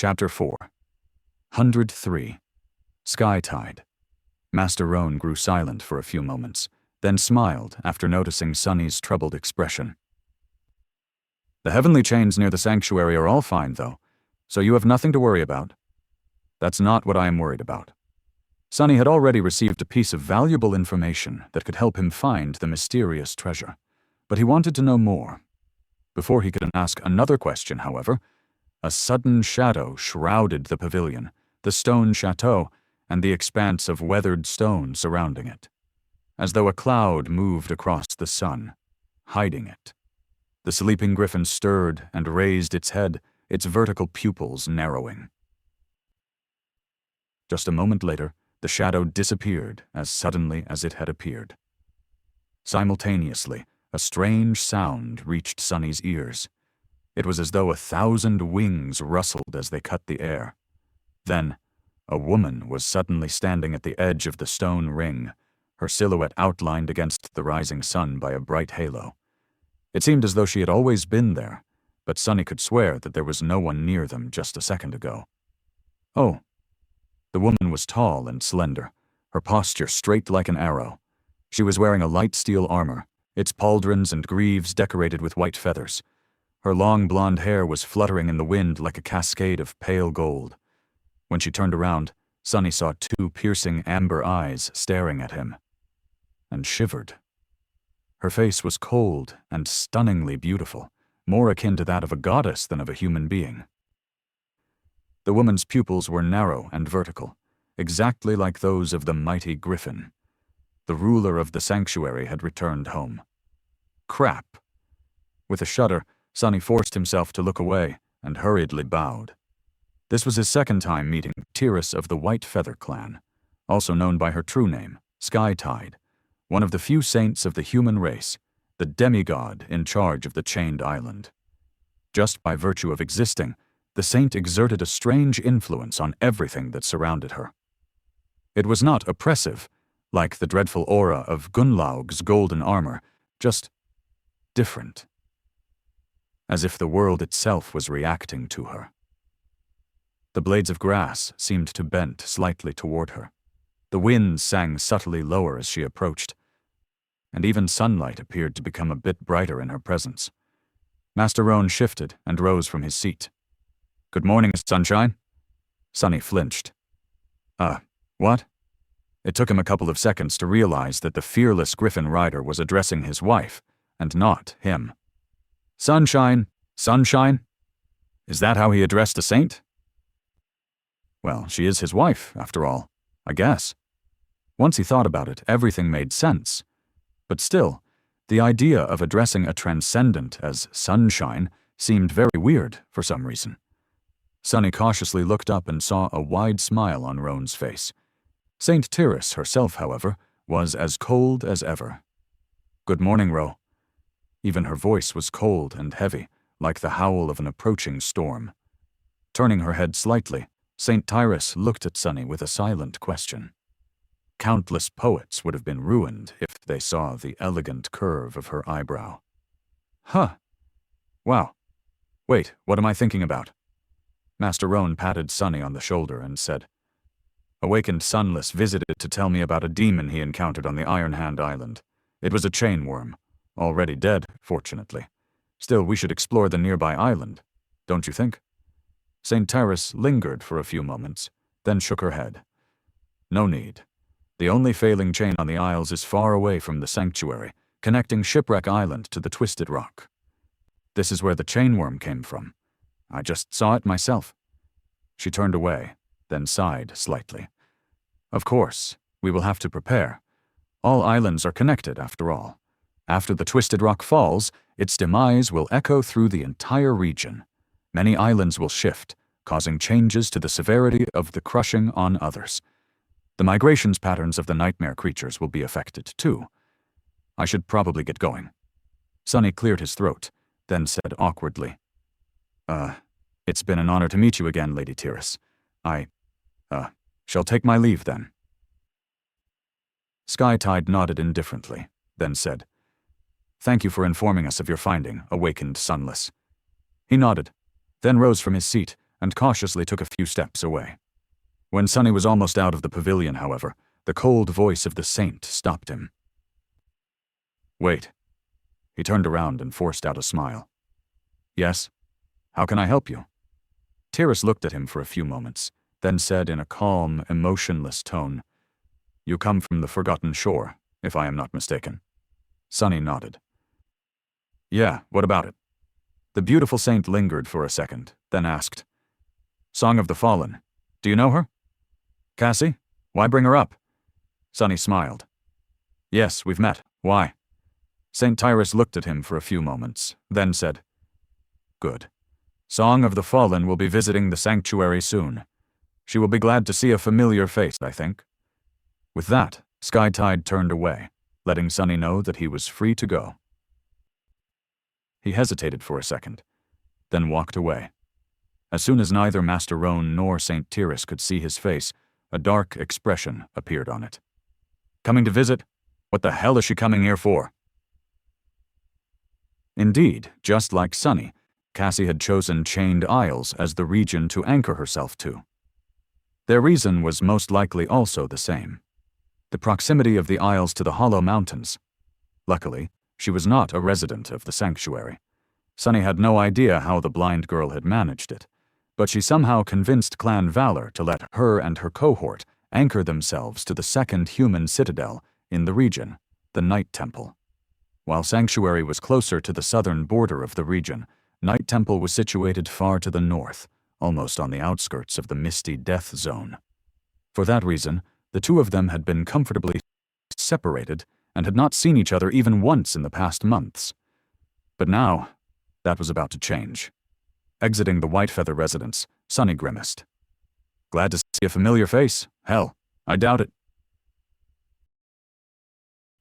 Chapter 4. 103. Sky Tide. Master Roan grew silent for a few moments, then smiled after noticing Sunny's troubled expression. The heavenly chains near the sanctuary are all fine, though, so you have nothing to worry about. That's not what I am worried about. Sunny had already received a piece of valuable information that could help him find the mysterious treasure, but he wanted to know more. Before he could ask another question, however, a sudden shadow shrouded the pavilion, the stone chateau, and the expanse of weathered stone surrounding it, as though a cloud moved across the sun, hiding it. The sleeping griffin stirred and raised its head, its vertical pupils narrowing. Just a moment later, the shadow disappeared as suddenly as it had appeared. Simultaneously, a strange sound reached Sunny's ears. It was as though 1,000 wings rustled as they cut the air. Then, a woman was suddenly standing at the edge of the stone ring, her silhouette outlined against the rising sun by a bright halo. It seemed as though she had always been there, but Sunny could swear that there was no one near them just a second ago. Oh. The woman was tall and slender, her posture straight like an arrow. She was wearing a light steel armor, its pauldrons and greaves decorated with white feathers. Her long blonde hair was fluttering in the wind like a cascade of pale gold. When she turned around, Sunny saw 2 piercing amber eyes staring at him, and shivered. Her face was cold and stunningly beautiful, more akin to that of a goddess than of a human being. The woman's pupils were narrow and vertical, exactly like those of the mighty griffin. The ruler of the sanctuary had returned home. Crap! With a shudder, Sunny forced himself to look away and hurriedly bowed. This was his second time meeting Tiras of the White Feather clan, also known by her true name, Sky Tide, one of the few saints of the human race, the demigod in charge of the Chained Island. Just by virtue of existing, the saint exerted a strange influence on everything that surrounded her. It was not oppressive, like the dreadful aura of Gunlaug's golden armor, just different. As if the world itself was reacting to her. The blades of grass seemed to bend slightly toward her. The wind sang subtly lower as she approached, and even sunlight appeared to become a bit brighter in her presence. Master Roan shifted and rose from his seat. "Good morning, Sunshine." Sunny flinched. What? It took him a couple of seconds to realize that the fearless griffin rider was addressing his wife, and not him. "Sunshine, Sunshine?" Is that how he addressed a saint? Well, she is his wife, after all, I guess. Once he thought about it, everything made sense. But still, the idea of addressing a transcendent as Sunshine seemed very weird for some reason. Sunny cautiously looked up and saw a wide smile on Roan's face. Saint Tiras herself, however, was as cold as ever. "Good morning, Ro." Even her voice was cold and heavy, like the howl of an approaching storm. Turning her head slightly, Saint Tiras looked at Sunny with a silent question. Countless poets would have been ruined if they saw the elegant curve of her eyebrow. Huh. Wow. Wait, what am I thinking about? Master Roan patted Sunny on the shoulder and said, "Awakened Sunless visited to tell me about a demon he encountered on the Iron Hand Island. It was a chain worm. Already dead, fortunately. Still, we should explore the nearby island, don't you think?" Saint Tiras lingered for a few moments, then shook her head. "No need. The only failing chain on the Isles is far away from the sanctuary, connecting Shipwreck Island to the Twisted Rock. This is where the chain worm came from. I just saw it myself." She turned away, then sighed slightly. "Of course, we will have to prepare. All islands are connected, after all. After the Twisted Rock falls, its demise will echo through the entire region. Many islands will shift, causing changes to the severity of the crushing on others. The migrations patterns of the nightmare creatures will be affected, too. I should probably get going." Sunny cleared his throat, then said awkwardly, It's been an honor to meet you again, Lady Tiras. I shall take my leave then." Sky Tide nodded indifferently, then said, "Thank you for informing us of your finding, Awakened Sunless." He nodded, then rose from his seat and cautiously took a few steps away. When Sunny was almost out of the pavilion, however, the cold voice of the saint stopped him. "Wait." He turned around and forced out a smile. "Yes? How can I help you?" Tyrus looked at him for a few moments, then said in a calm, emotionless tone, "You come from the Forgotten Shore, if I am not mistaken." Sunny nodded. "Yeah, what about it?" The beautiful saint lingered for a second, then asked, "Song of the Fallen. Do you know her?" "Cassie? Why bring her up?" Sunny smiled. "Yes, we've met. Why?" St. Tyrus looked at him for a few moments, then said, "Good. Song of the Fallen will be visiting the sanctuary soon. She will be glad to see a familiar face, I think." With that, Skytide turned away, letting Sunny know that he was free to go. He hesitated for a second, then walked away. As soon as neither Master Roan nor St. Tyrus could see his face, a dark expression appeared on it. "Coming to visit? What the hell is she coming here for?" Indeed, just like Sunny, Cassie had chosen Chained Isles as the region to anchor herself to. Their reason was most likely also the same: the proximity of the isles to the Hollow Mountains. Luckily, she was not a resident of the sanctuary. Sunny had no idea how the blind girl had managed it, but she somehow convinced Clan Valor to let her and her cohort anchor themselves to the second human citadel in the region, the Night Temple. While Sanctuary was closer to the southern border of the region, Night Temple was situated far to the north, almost on the outskirts of the misty death zone. For that reason, the two of them had been comfortably separated and had not seen each other even once in the past months. But now, that was about to change. Exiting the Whitefeather residence, Sunny grimaced. "Glad to see a familiar face. Hell, I doubt it."